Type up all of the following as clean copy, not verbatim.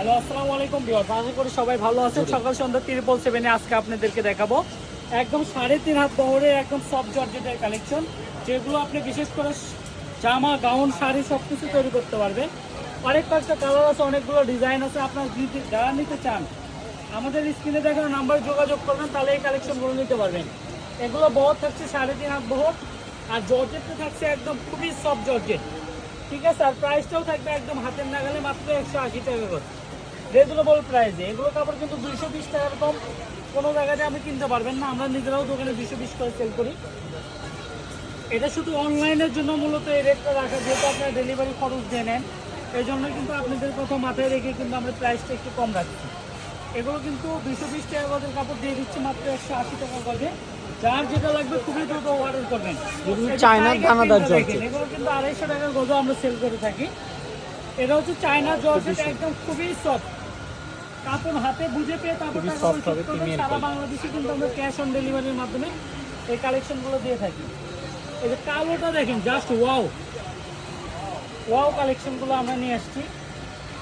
Hello, আসসালামু আলাইকুম viewers, আশা করি সবাই ভালো আছেন। সকাল সন্ধ্যা 777 আজকে আপনাদেরকে দেখাবো একদম 3.5 হাত বহরের একদম সফট জর্জেটের কালেকশন, যেগুলো আপনি বিশেষ করে জামা, গাউন, শাড়ি সব কিছু তৈরি করতে পারবেন। অনেক কয়েকটা কালার আছে, অনেকগুলো ডিজাইন আছে। আপনার যদি যারা নিতে চান আমাদের স্ক্রিনে দেখানো নাম্বারে যোগাযোগ করবেন, তাহলে এই কালেকশনগুলো নিতে পারবেন। এগুলো বহর থাকছে 3.5 হাত বহর, আর জর্জেটটা থাকছে একদম খুবই সফট জর্জেট, ঠিক আছে। আর প্রাইসটাও থাকবে একদম হাতের নাগালে, মাত্র 180 টাকা করে রিজনেবল প্রাইসে। এগুলো কাপড় কিন্তু 220 টাকার কম কোনো জায়গাতে আপনি কিনতে পারবেন না। আমরা নিজেরাও দোকানে 220 করে সেল করি। এটা শুধু অনলাইনের জন্য মূলত এই রেটটা রাখা, যেহেতু আপনারা ডেলিভারি খরচ দিয়ে নেন, এই জন্য কিন্তু আপনাদের কথা মাথায় রেখে কিন্তু আমরা প্রাইসটা একটু কম রাখছি। এগুলো কিন্তু 220 টাকা গজের কাপড় দিয়ে দিচ্ছি মাত্র 180 টাকা গজে। যার যেটা লাগবে খুবই দ্রুত অর্ডার করবেন। চায়নার দানাদার জর্জেট, এগুলো কিন্তু 250 টাকার গজে আমরা সেল করে থাকি। এটা হচ্ছে চায়না জর্জেট, একদম খুবই সফট কাপড়। হাতে বুঝে পেয়ে তারপর সারা বাংলাদেশে কিন্তু আমরা ক্যাশ অন ডেলিভারির মাধ্যমে এই কালেকশনগুলো দিয়ে থাকি। এই যে কালোটা দেখেন, জাস্ট ওয়াও ওয়াও কালেকশনগুলো আমরা নিয়ে আসছি।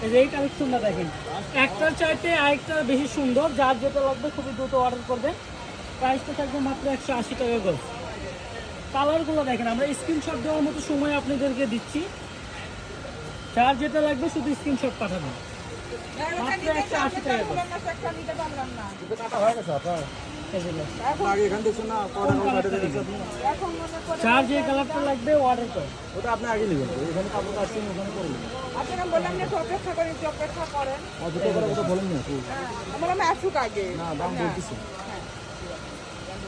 এই যে এই কালেকশনটা দেখেন, একটার চাইতে আরেকটা বেশি সুন্দর। যার যেটা লাগবে খুবই দ্রুত অর্ডার করবেন। প্রাইসটা থাকবে মাত্র 180 টাকা করে। কালারগুলো দেখেন, আমরা স্ক্রিনশট দেওয়ার মতো সময় আপনাদেরকে দিচ্ছি। যার যেটা লাগবে শুধু স্ক্রিনশট পাঠাবেন, মাত্র 180 টাকা করে। যার যে কালারটা লাগবে অর্ডার করে ওটা আপনি আগে নেবেন, এখানে কাপড় আসছেন ওখানে করে নেবেন। আপনারা বললাম না অপেক্ষা করেন, অপেক্ষা করেন। অযথা করে কথা বলেন না, আমরা আসুক আগে। না দাম বলতেছি।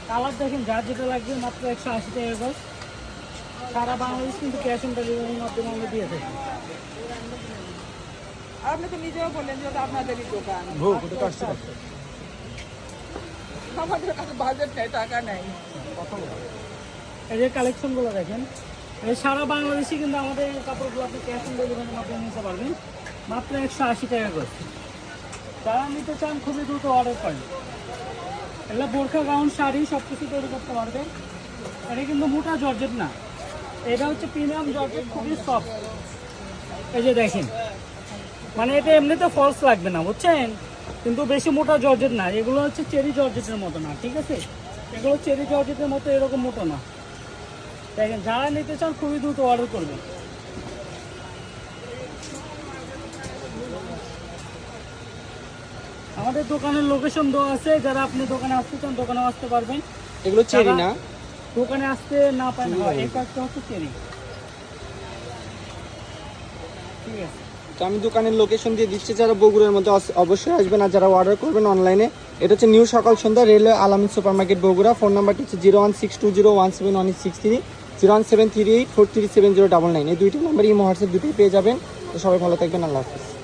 কালার দেখেন, যার যেটা লাগবে মাত্র 180 টাকা করে। সারা বাংলাদেশ কিন্তু ক্যাশ অন ডেলিভারির মাধ্যমে আমরা দিয়ে থাকি। আর আপনি তো নিজেও বললেন যে ওটা আপনাদেরই দোকান। ভোগ ওটা কাটছে আমাদের কাছে বাজেট নেই, টাকা নেই। এই যে কালেকশনগুলো দেখেন, এই সারা বাংলাদেশে কিন্তু আমাদের এই কাপড়গুলো আপনি ক্যাশ অন ডেলিভারির মাধ্যমে নিতে পারবেন মাত্র 180 টাকা করে। যারা নিতে চান খুবই দ্রুত অর্ডার করেন। এগুলো বোরখা, গাউন, শাড়ি সব কিছু তৈরি করতে পারবেন। এটা কিন্তু মোটা জর্জেট না, এটা হচ্ছে প্রিমিয়াম জর্জেট, খুবই সফট। এই যে দেখেন, মানে এটা এমনিতে ফলস লাগবে না, বুঝছেন, কিন্তু বেশি মোটা জর্জেট না। এগুলো হচ্ছে চেরি জর্জেটের মতো না, ঠিক আছে। এগুলো চেরি জর্জেটের মতো এরকম মোটো না। দেখেন, যারা নিতে চান খুবই দ্রুত অর্ডার করবেন। আমাদের দোকানের লোকেশন দেওয়া আছে, যারা আপনি দোকানে আসতে চান দোকানে আসতে পারবেন। এগুলো চেরি না, দোকানে আসতে না পারেন, এই কয়েকটা হচ্ছে চেরি, ঠিক আছে। তো আমি দোকানের লোকেশন দিয়ে দিচ্ছি, যারা বগুড়ার মধ্যে অবশ্যই আসবেন। আর যারা অর্ডার করবেন অনলাইনে, এটা হচ্ছে নিউ সকাল সন্ধ্যা, রেলওয়ে আলামিন সুপার মার্কেট বগুড়া। ফোন নাম্বারটি হচ্ছে 01620171863, 01738437099। এই দুইটি নাম্বার ইমো হোয়াটসঅ্যাপ দুটোই পেয়ে যাবেন। তো সবাই ভালো থাকবেন, আল্লাহ হাফিজ।